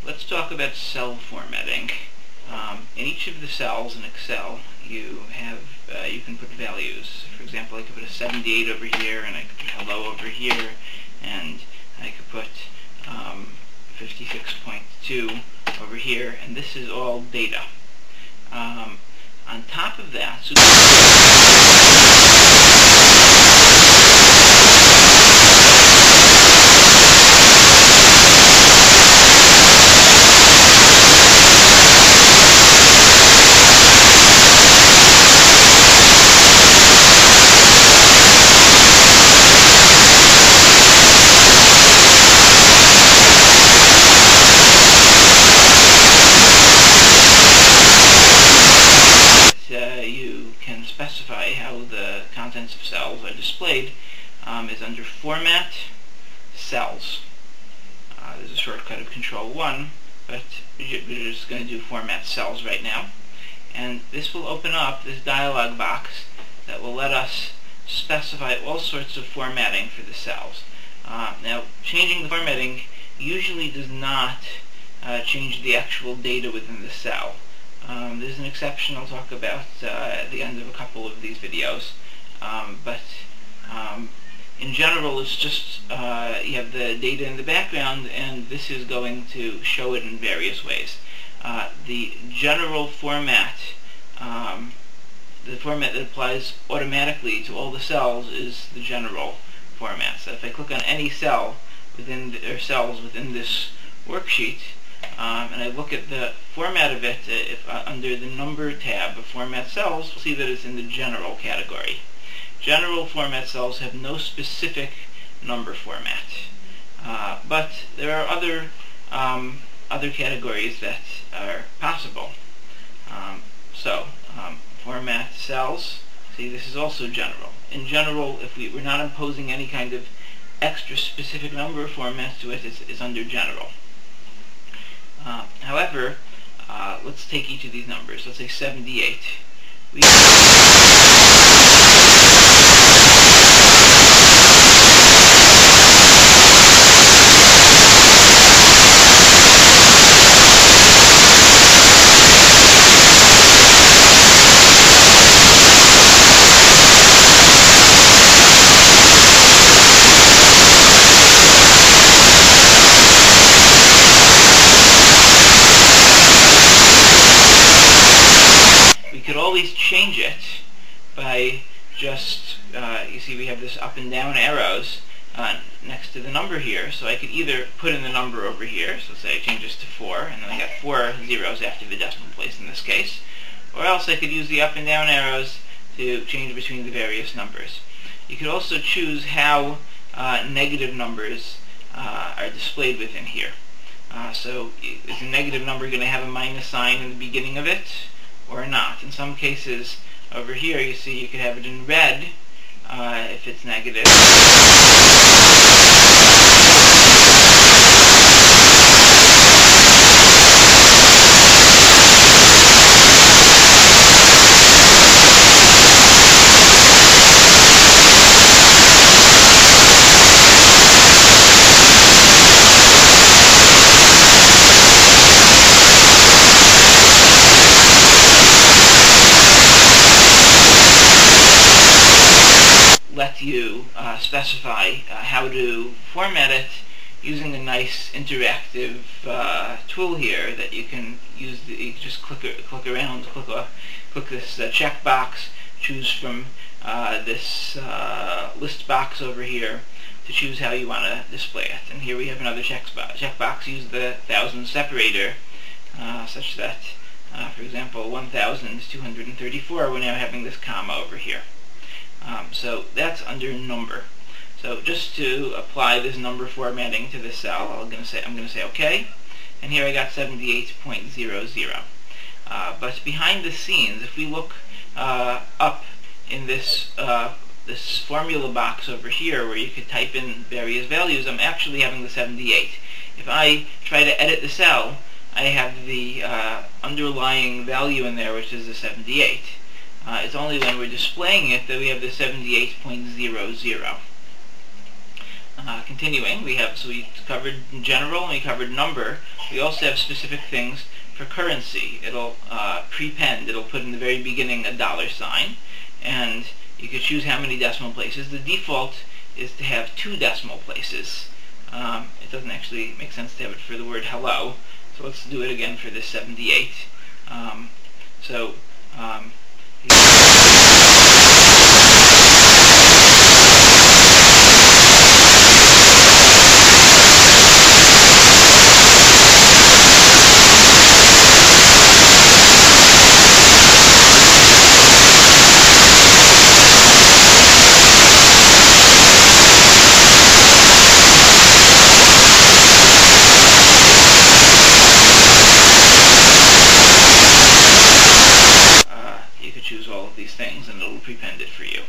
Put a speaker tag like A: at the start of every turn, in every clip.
A: Let's talk about cell formatting. In each of the cells in Excel, you can put values. For example, I could put a 78 over here, and I could put hello over here, and I could put 56.2 over here, and this is all data. On top of that, you can specify how the contents of cells are displayed is under Format, Cells. There's a shortcut of Control 1, but we're just going to do Format Cells right now. And this will open up this dialog box that will let us specify all sorts of formatting for the cells. Now, changing the formatting usually does not change the actual data within the cell. There's an exception I'll talk about at the end of a couple of these videos, but in general it's just you have the data in the background, and this is going to show it in various ways. The general format, the format that applies automatically to all the cells, is the general format. So if I click on any cell within cells within this worksheet, and I look at the format of it, under the number tab of Format Cells, we'll see that it's in the General category. General format cells have no specific number format, but there are other categories that are possible. Format Cells, see, this is also General. In General, if we're not imposing any kind of extra specific number formats to it, it's under General. However, let's take each of these numbers. Let's say 78. We could always change it by just, you see we have this up and down arrows next to the number here, so I could either put in the number over here, so say I change this to 4, and then I got 4 zeros after the decimal place in this case, or else I could use the up and down arrows to change between the various numbers. You could also choose how negative numbers are displayed within here. So is a negative number going to have a minus sign in the beginning of it, or not? In some cases, over here, you see you could have it in red if it's negative. Let you specify how to format it using a nice interactive tool here that you can use. You can just click around, click this checkbox, choose from this list box over here to choose how you want to display it. And here we have another checkbox. Use the thousand separator such that, for example, 1,234, we're now having this comma over here. So that's under number. So just to apply this number formatting to this cell, I'm going to say OK, and here I got 78.00. But behind the scenes, if we look up in this this formula box over here, where you could type in various values, I'm actually having the 78. If I try to edit the cell, I have the underlying value in there, which is the 78. It's only when we're displaying it that we have the 78.00. continuing, we covered general and we covered number. We also have specific things for currency. It'll prepend. It'll put in the very beginning a $sign, and you could choose how many decimal places. The default is to have 2 decimal places. It doesn't actually make sense to have it for the word hello, so let's do it again for this 78. choose all of these things and it'll prepend it for you.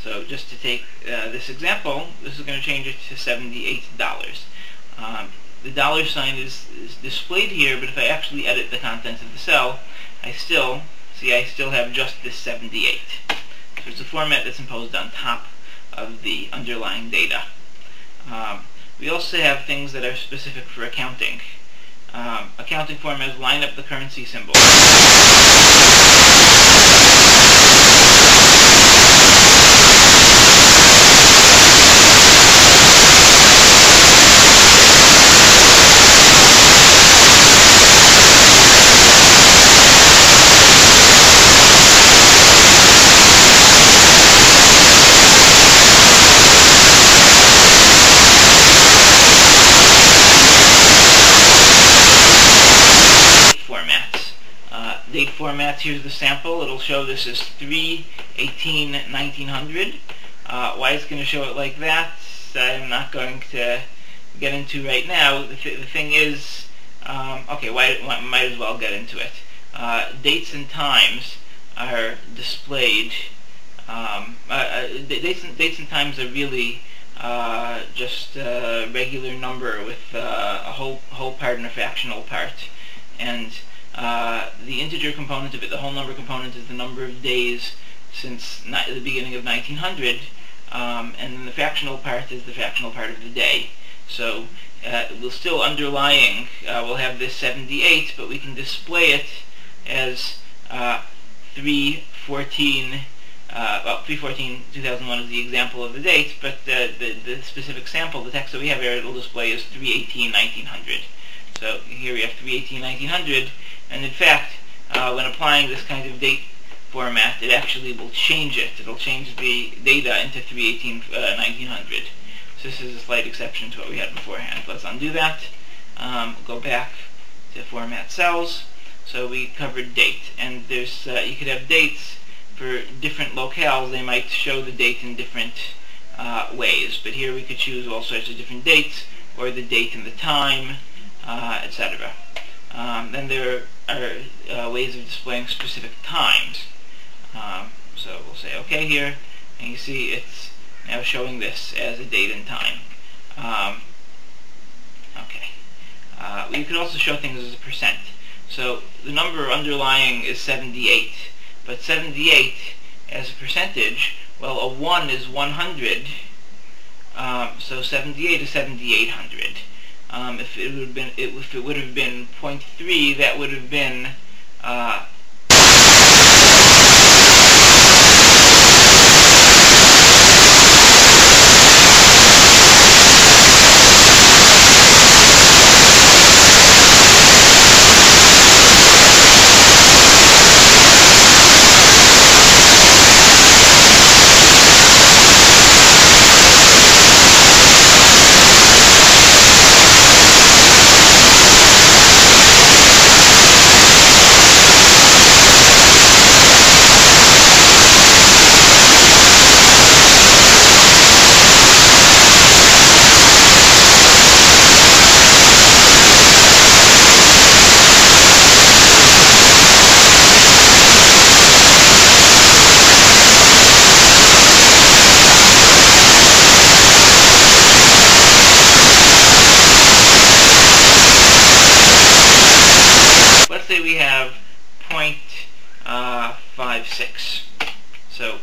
A: So just to take this example, this is going to change it to $78. The $sign is displayed here, but if I actually edit the contents of the cell, I still have just this 78. So it's a format that's imposed on top of the underlying data. We also have things that are specific for accounting. Accounting formats line up the currency symbol. Date formats, here's the sample. It'll show this as 3/18/1900. Why it's going to show it like that, I'm not going to get into right now. The thing is, okay, might as well get into it. Dates and times are displayed. Dates and times are really just a regular number with a whole part and a fractional part, and the integer component of it, the whole number component, is the number of days since the beginning of 1900, and then the fractional part is the fractional part of the day. So we'll still underlying, we'll have this 78, but we can display it as 3/14. 3/14/2001 is the example of the date, but the specific sample, the text that we have here, it'll display as 3/18/1900. So here we have 3/18/1900. And in fact, when applying this kind of date format, it actually will change it. It'll change the data into 3/18/1900. So this is a slight exception to what we had beforehand. Let's undo that. Go back to format cells. So we covered date, and there's you could have dates for different locales. They might show the date in different ways, but here we could choose all sorts of different dates, or the date and the time, etc. Then there are ways of displaying specific times. So we'll say OK here, and you see it's now showing this as a date and time. Okay. You could also show things as a percent. So the number underlying is 78, but 78 as a percentage, well, a 1 is 100, so 78 is 7,800. If it would have been 0.3, that would have been we have 0.56. So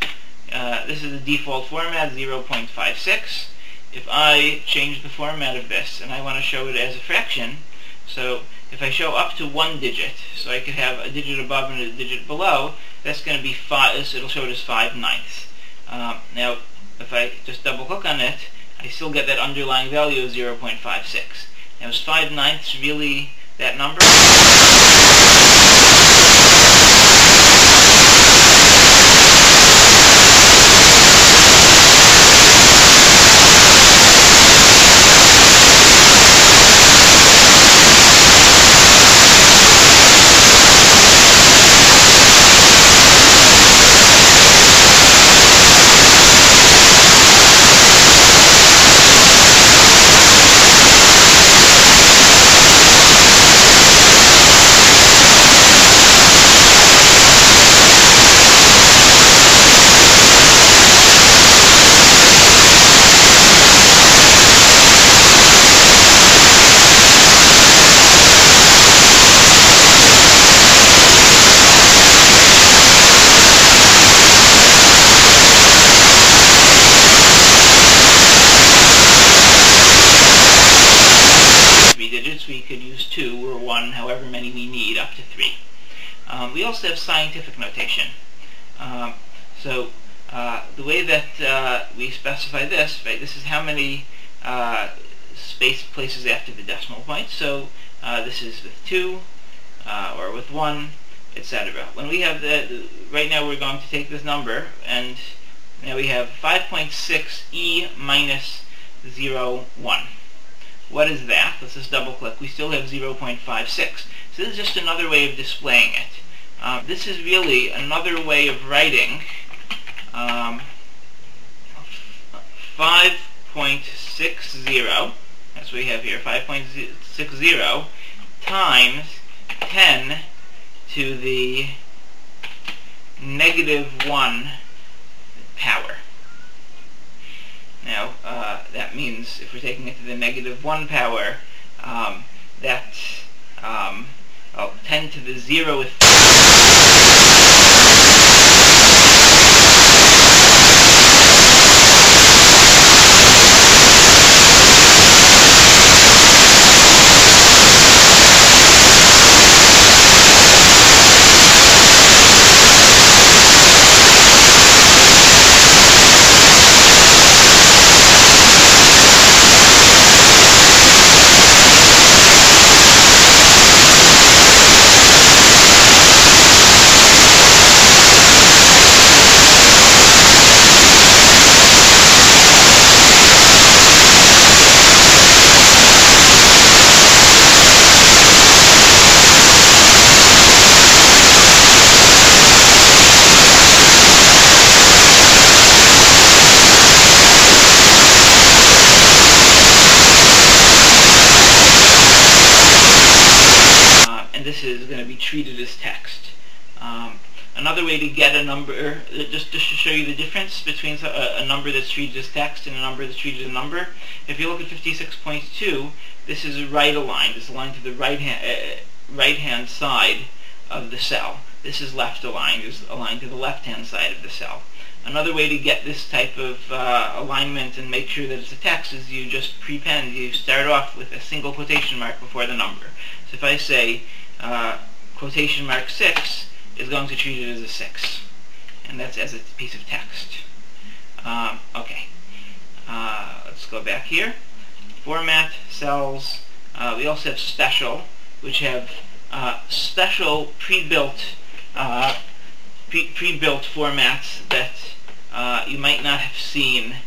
A: this is the default format, 0.56, if I change the format of this and I want to show it as a fraction, so if I show up to one digit, so I could have a digit above and a digit below, that's going to be 5, so it'll show it as 5/9. Now, if I just double click on it, I still get that underlying value of 0.56. Now, is 5/9 really that number? We could use 2 or 1, however many we need, up to 3. We also have scientific notation. The way that we specify this, right, this is how many space places after the decimal point. So this is with 2 or with 1, etc. When we have right now we're going to take this number, and now we have 5.6e minus 0.1. What is that? Let's just double click. We still have 0.56. So this is just another way of displaying it. This is really another way of writing 5.60, that's what we have here, 5.60 times 10 to the -1 power. Now, that means if we're taking it to the -1 power, that's 10 to the 0th. This is going to be treated as text. Another way to get a number, just to show you the difference between a number that's treated as text and a number that's treated as a number. If you look at 56.2, this is right aligned. It's aligned to the right-hand side of the cell. This is left aligned. It's aligned to the left-hand side of the cell. Another way to get this type of alignment and make sure that it's a text is you just prepend. You start off with a single quotation mark before the number. So if I say quotation mark 6 is going to treat it as a 6, and that's as a piece of text. Okay, let's go back here. Format, cells. We also have special, which have special pre-built formats that you might not have seen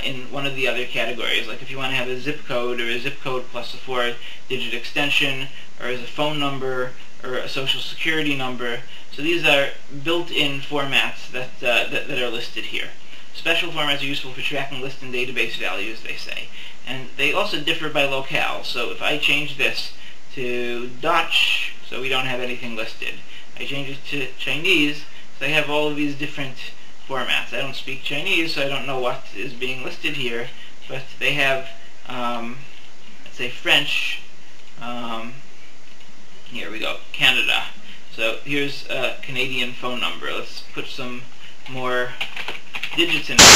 A: in one of the other categories. Like if you want to have a zip code, or a zip code plus a 4-digit extension, or as a phone number, or a social security number. So these are built-in formats that are listed here. Special formats are useful for tracking list and database values, they say. And they also differ by locale. So if I change this to Dutch, so we don't have anything listed. I change it to Chinese, so I have all of these different formats. I don't speak Chinese, so I don't know what is being listed here, but they have, let's say French, here we go, Canada. So here's a Canadian phone number. Let's put some more digits in there.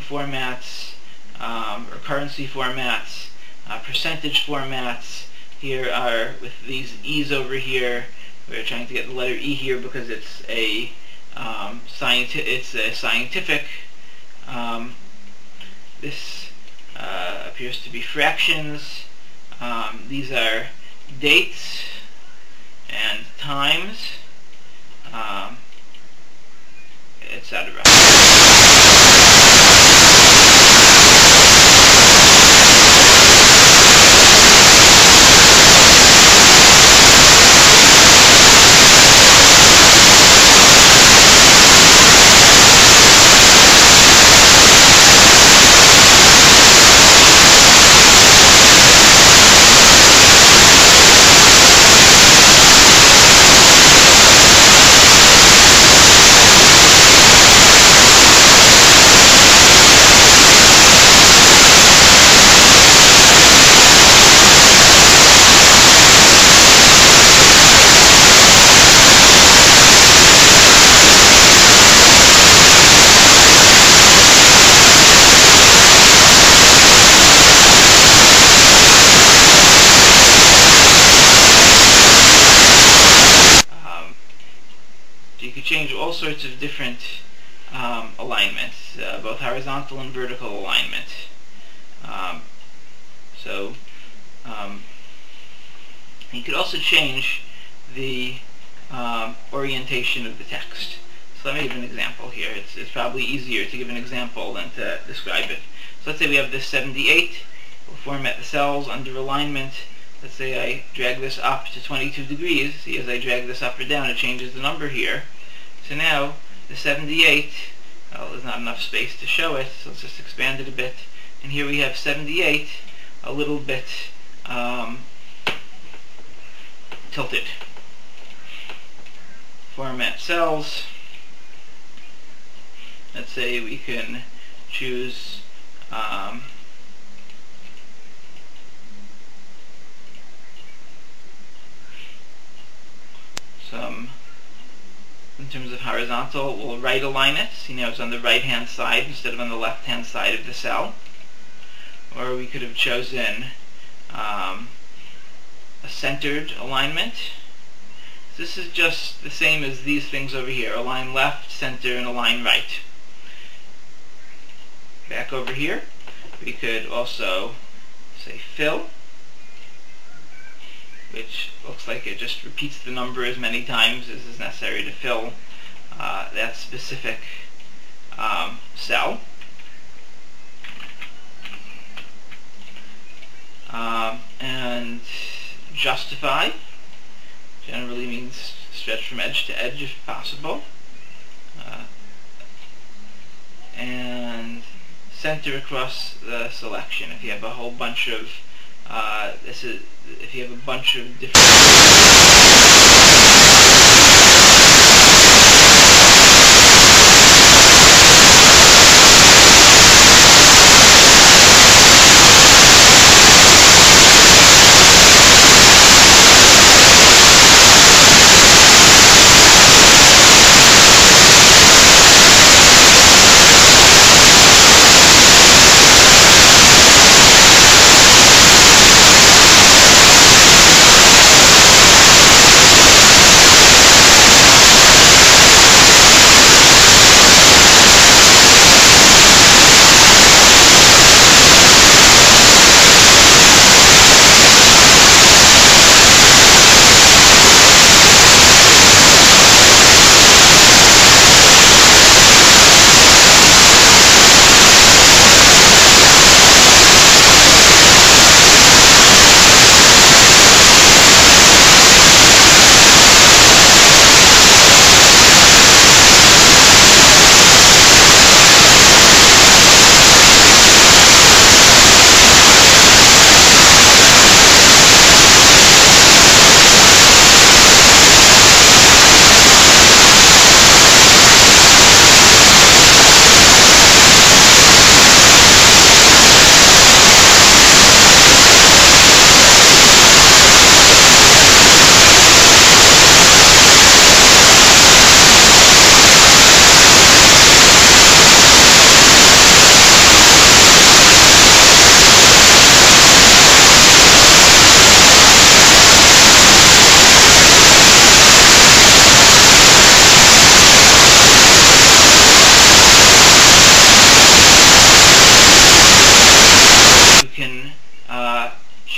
A: formats, or currency formats, percentage formats. Here are with these E's over here. We're trying to get the letter E here because it's a scientific. This appears to be fractions. These are dates and times, etc. You could change all sorts of different alignments, both horizontal and vertical alignment. You could also change the orientation of the text. So let me give an example here. It's probably easier to give an example than to describe it. So let's say we have this 78. We'll format the cells under alignment. Let's say I drag this up to 22 degrees. See, as I drag this up or down, it changes the number here. So now, the 78, well, there's not enough space to show it, so let's just expand it a bit. And here we have 78, a little bit tilted. Format cells. Let's say we can choose some, in terms of horizontal, we'll right align it. See, now it's on the right hand side instead of on the left hand side of the cell. Or we could have chosen a centered alignment. This is just the same as these things over here: align left, center, and align right. Back over here, we could also say fill, which looks like it just repeats the number as many times as is necessary to fill that specific cell. And justify generally means stretch from edge to edge if possible. And center across the selection. If you have a whole bunch of if you have a bunch of different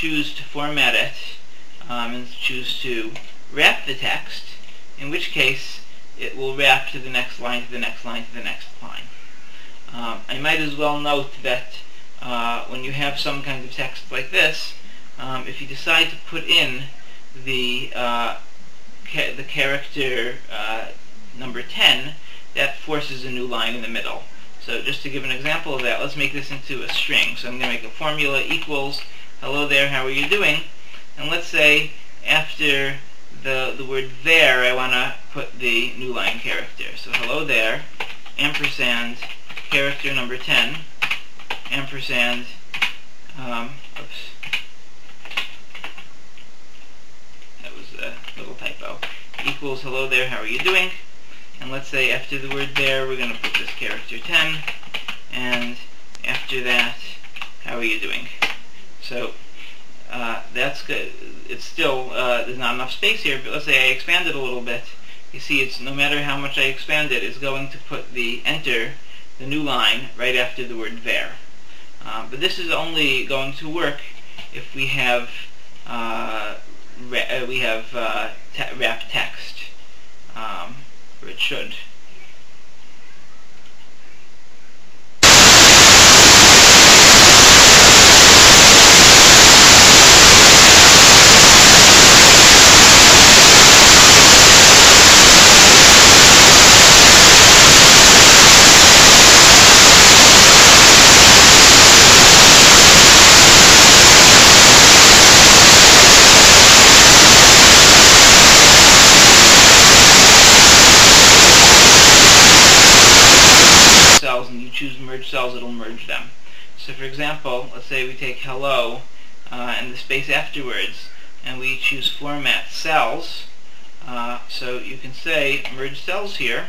A: choose to format it and choose to wrap the text, in which case it will wrap to the next line, to the next line, to the next line. I might as well note that when you have some kind of text like this, if you decide to put in the character number 10, that forces a new line in the middle. So just to give an example of that, let's make this into a string. So I'm going to make a formula equals hello there, how are you doing? And let's say after the word there, I want to put the new line character. So hello there, ampersand, character number 10, ampersand, oops, that was a little typo, equals hello there, how are you doing? And let's say after the word there, we're going to put this character 10, and after that, how are you doing? So that's good. It's still, there's not enough space here, but let's say I expand it a little bit. You see, it's no matter how much I expand it, it's going to put the enter, the new line, right after the word there. But this is only going to work if we have wrap text, or it should. And you choose merge cells, it'll merge them. So for example, let's say we take hello and the space afterwards, and we choose format cells. So you can say merge cells here,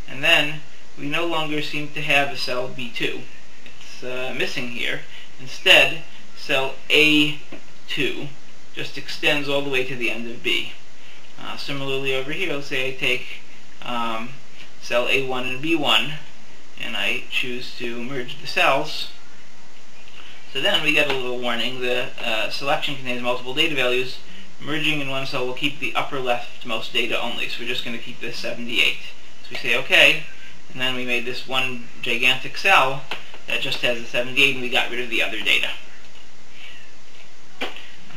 A: and then we no longer seem to have a cell B2. It's missing here. Instead, cell A2 just extends all the way to the end of B. Similarly over here, let's say I take cell A1 and B1, and I choose to merge the cells. So then we get a little warning. The selection contains multiple data values. Merging in one cell will keep the upper leftmost data only. So we're just going to keep this 78. So we say OK, and then we made this one gigantic cell that just has the 78, and we got rid of the other data.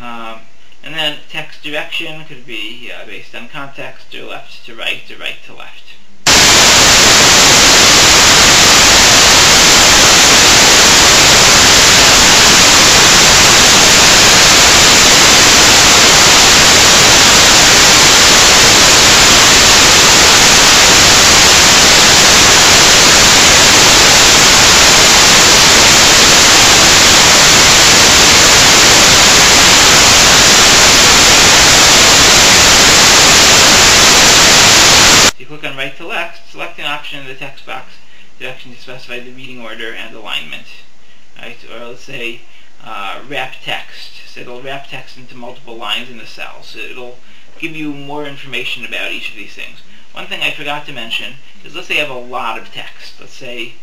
A: And then text direction could be based on context, or left to right, or right to left. Click on right to left, select an option in the text box, direction to specify the reading order and alignment. Right? Or let's say wrap text. So it'll wrap text into multiple lines in the cell. So it'll give you more information about each of these things. One thing I forgot to mention is, let's say I have a lot of text. Let's say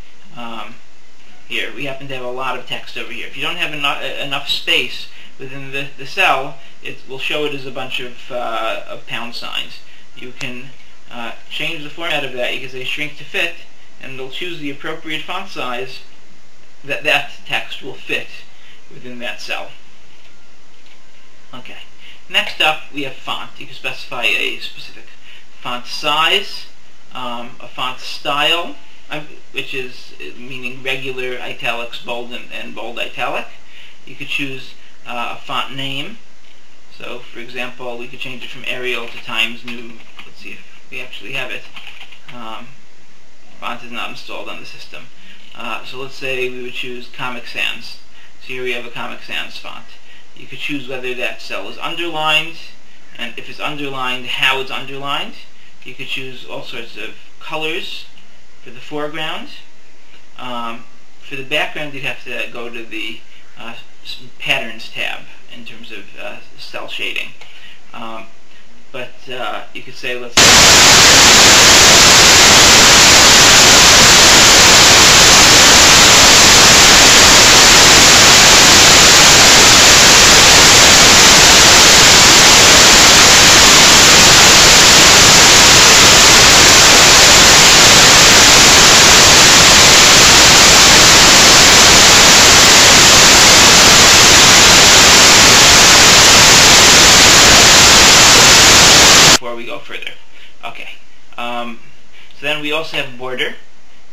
A: here we happen to have a lot of text over here. If you don't have enough space within the cell, it will show it as a bunch of pound signs. You can change the format of that. You can say shrink to fit, and it'll choose the appropriate font size that text will fit within that cell. Okay. Next up, we have font. You can specify a specific font size, a font style, which is meaning regular italics, bold, and bold italic. You could choose a font name. So, for example, we could change it from Arial to Times New. Let's see if we actually have it. Font is not installed on the system. So let's say we would choose Comic Sans. So here we have a Comic Sans font. You could choose whether that cell is underlined, and if it's underlined, how it's underlined. You could choose all sorts of colors for the foreground. For the background, you'd have to go to the Patterns tab in terms of cell shading. But you could say, let's also have border,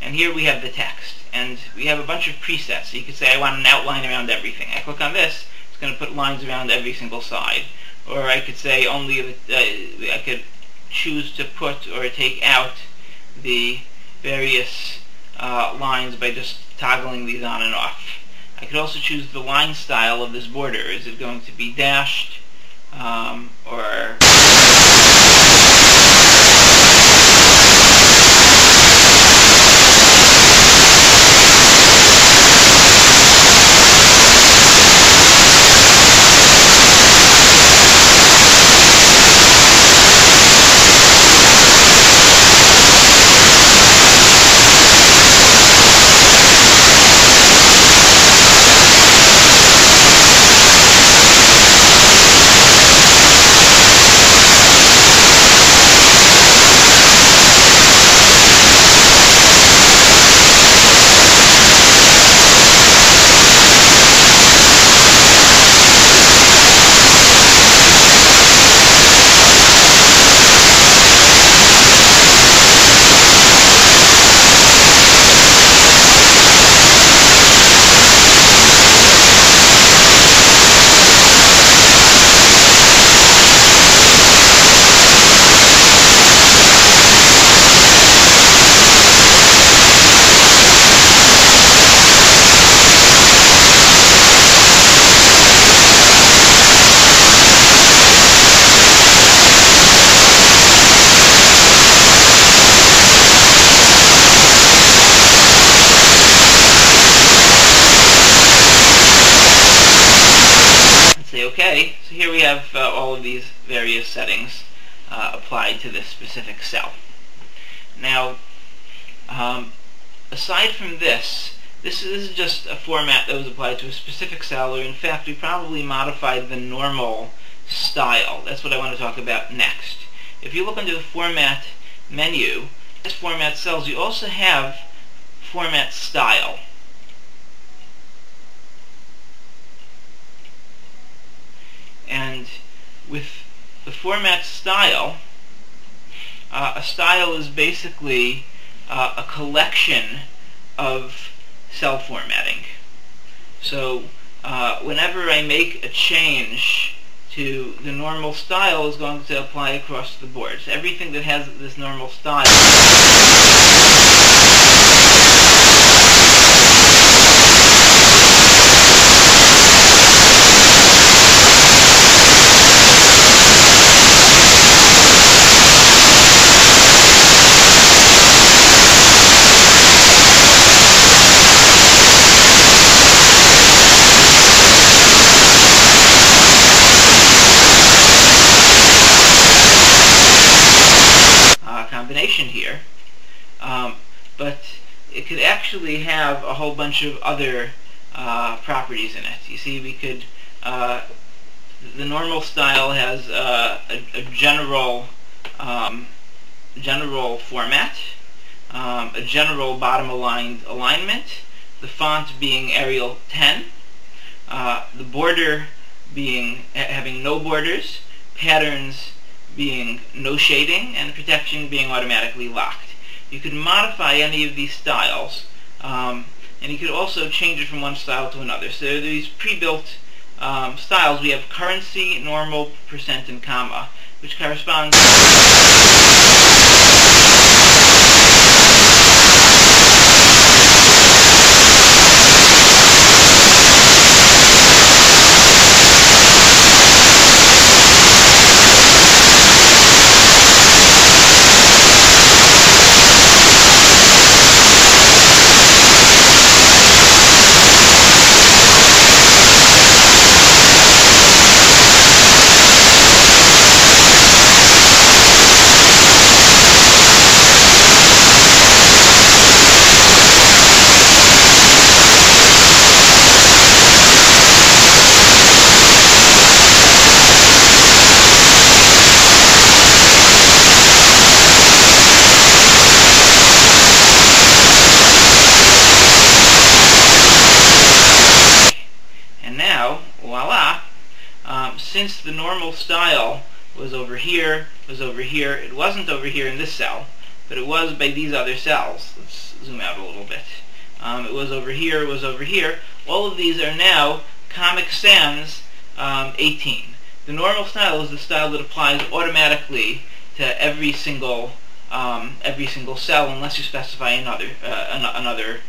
A: and here we have the text. And we have a bunch of presets. So you could say I want an outline around everything. I click on this, it's going to put lines around every single side. Or I could say only I could choose to put or take out the various lines by just toggling these on and off. I could also choose the line style of this border. Is it going to be dashed or okay, so here we have all of these various settings applied to this specific cell. Now, aside from this is just a format that was applied to a specific cell, or in fact we probably modified the normal style. That's what I want to talk about next. If you look under the Format menu, this Format cells, you also have Format style. And with the format style, a style is basically a collection of cell formatting. So whenever I make a change to the normal style is going to apply across the board. So everything that has this normal style combination here, but it could actually have a whole bunch of other properties in it. You see, we could the normal style has a general format, a general bottom aligned alignment, the font being Arial 10, the border being having no borders, patterns being no shading, and protection being automatically locked. You could modify any of these styles, and you could also change it from one style to another. So there are these pre-built styles. We have currency, normal, percent, and comma, which corresponds since the normal style was over here, it wasn't over here in this cell, but it was by these other cells. Let's zoom out a little bit. It was over here, it was over here. All of these are now Comic Sans 18. The normal style is the style that applies automatically to every single cell, unless you specify another another.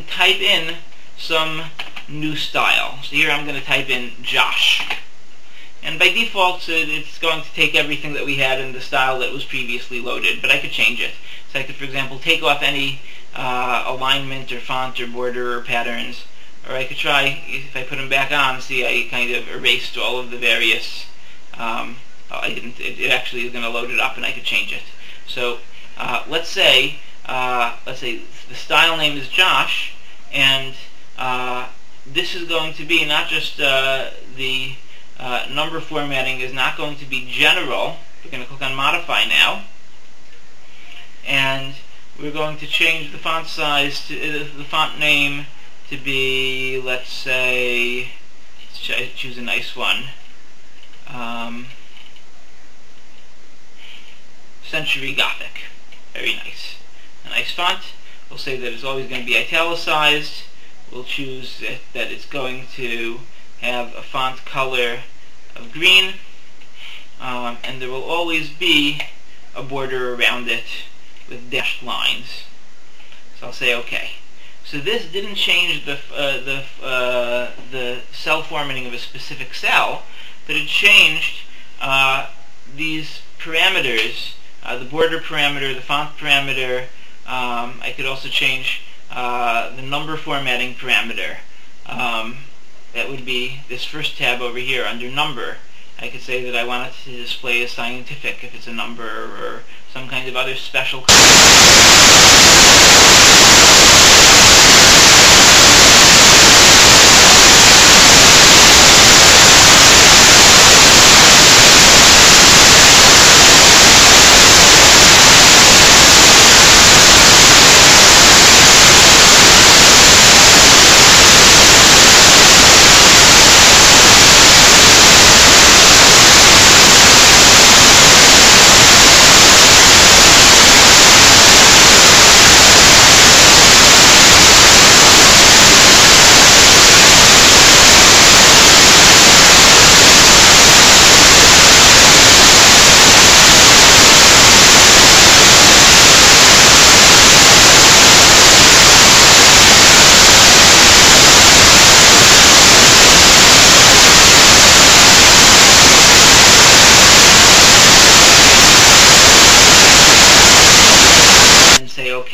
A: Type in some new style. So here I'm going to type in Josh. And by default, it's going to take everything that we had in the style that was previously loaded, but I could change it. So I could, for example, take off any alignment or font or border or patterns, or I could try, if I put them back on, see I kind of erased all of the various, I didn't, it actually is going to load it up and I could change it. So let's say the style name is Josh, and this is going to be not just the number formatting is not going to be general. We're going to click on Modify now, and we're going to change the font size to the font name to be, let's say, let's choose a nice one. Century Gothic. Very nice. A nice font. We'll say that it's always going to be italicized. We'll choose that it's going to have a font color of green, and there will always be a border around it with dashed lines. So I'll say OK. So this didn't change the cell formatting of a specific cell, but it changed these parameters, the border parameter, the font parameter. I could also change the number formatting parameter. That would be this first tab over here under number. I could say that I want it to display as scientific if it's a number, or some kind of other special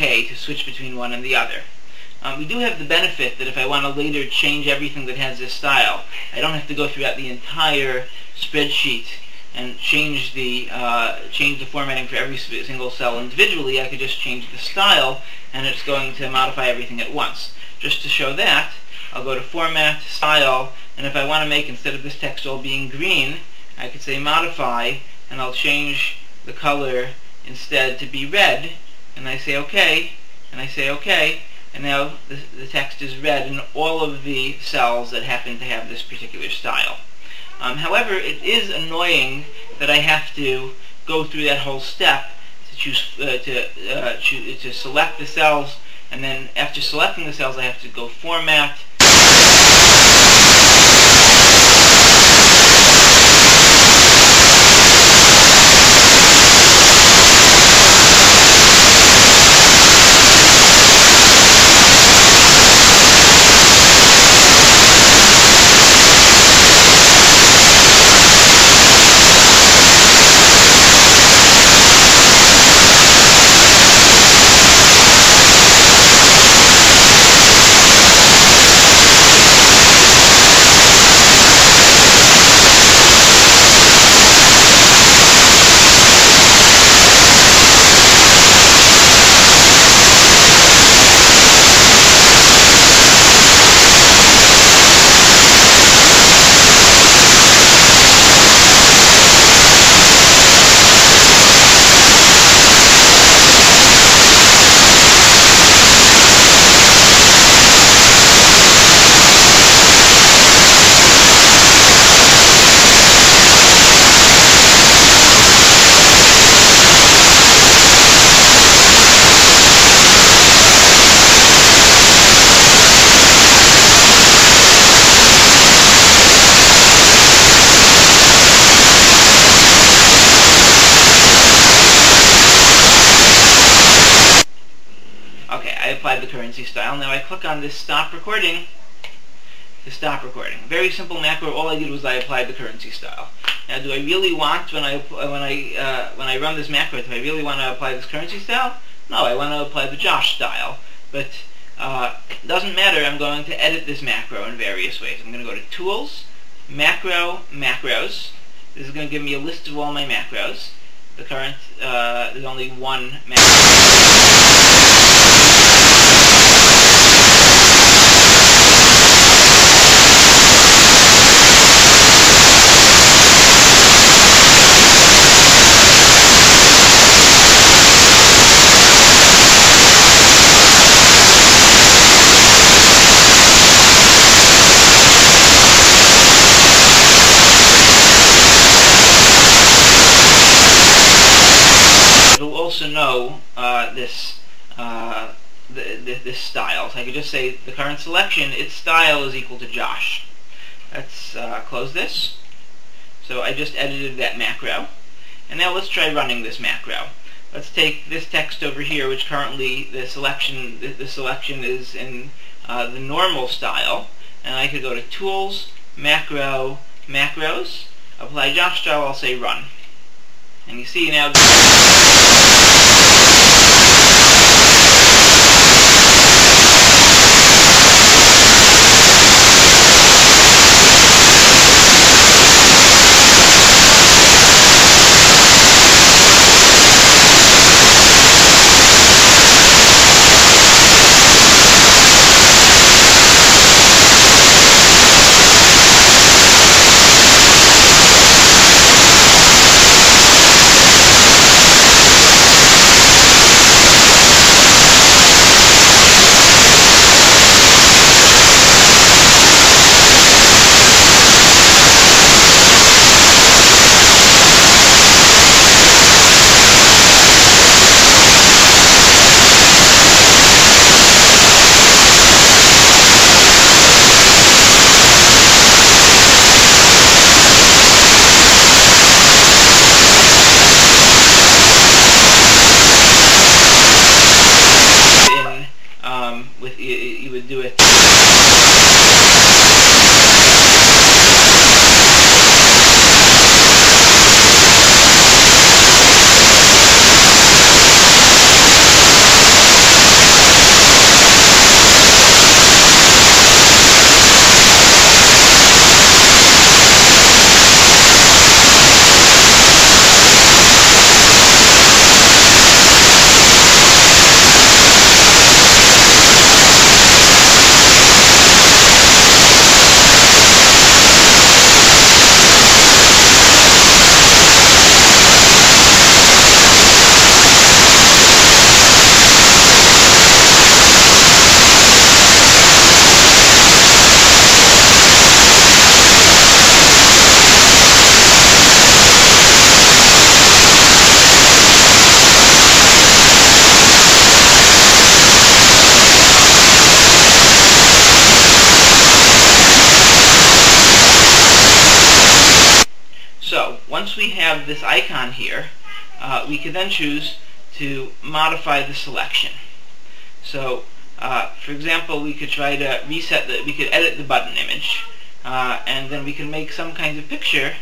A: to switch between one and the other. We do have the benefit that if I want to later change everything that has this style, I don't have to go throughout the entire spreadsheet and change the formatting for every single cell individually. I could just change the style, and it's going to modify everything at once. Just to show that, I'll go to Format, Style, and if I want to make, instead of this text all being green, I could say Modify, and I'll change the color instead to be red, and I say OK, and I say OK, and now the text is red in all of the cells that happen to have this particular style. However, it is annoying that I have to go through that whole step to choose to select the cells, and then after selecting the cells I have to go Format, I applied the currency style. Now I click on this stop recording to stop recording. Very simple macro. All I did was I applied the currency style. Now, do I really want, when I run this macro, do I really want to apply this currency style? No, I want to apply the Josh style. But it doesn't matter. I'm going to edit this macro in various ways. I'm going to go to Tools, Macro, Macros. This is going to give me a list of all my macros. The current, there's only one macro. Also know this style. So I could just say the current selection, its style is equal to Josh. Let's close this. So I just edited that macro. And now let's try running this macro. Let's take this text over here, which currently the selection is in the normal style. And I could go to Tools, Macro, Macros, apply Josh style, I'll say Run. And you see now you would do it. So, once we have this icon here, we can then choose to modify the selection. So, for example, we could try to we could edit the button image, and then we can make some kind of picture.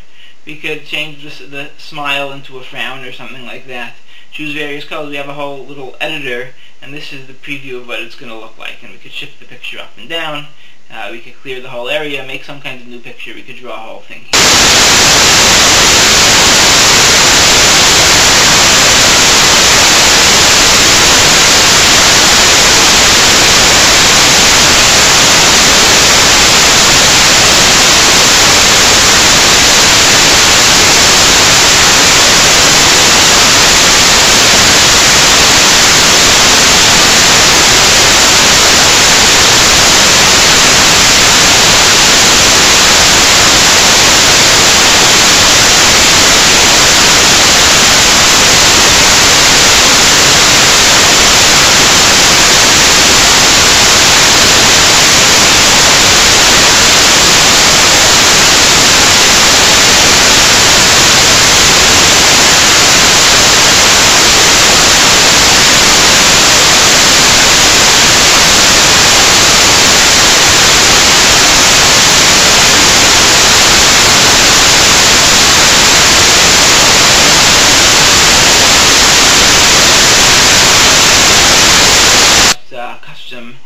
A: We could change the smile into a frown or something like that. Choose various colors. We have a whole little editor, and this is the preview of what it's going to look like. And we could shift the picture up and down. We could clear the whole area, make some kind of new picture. We could draw a whole thing some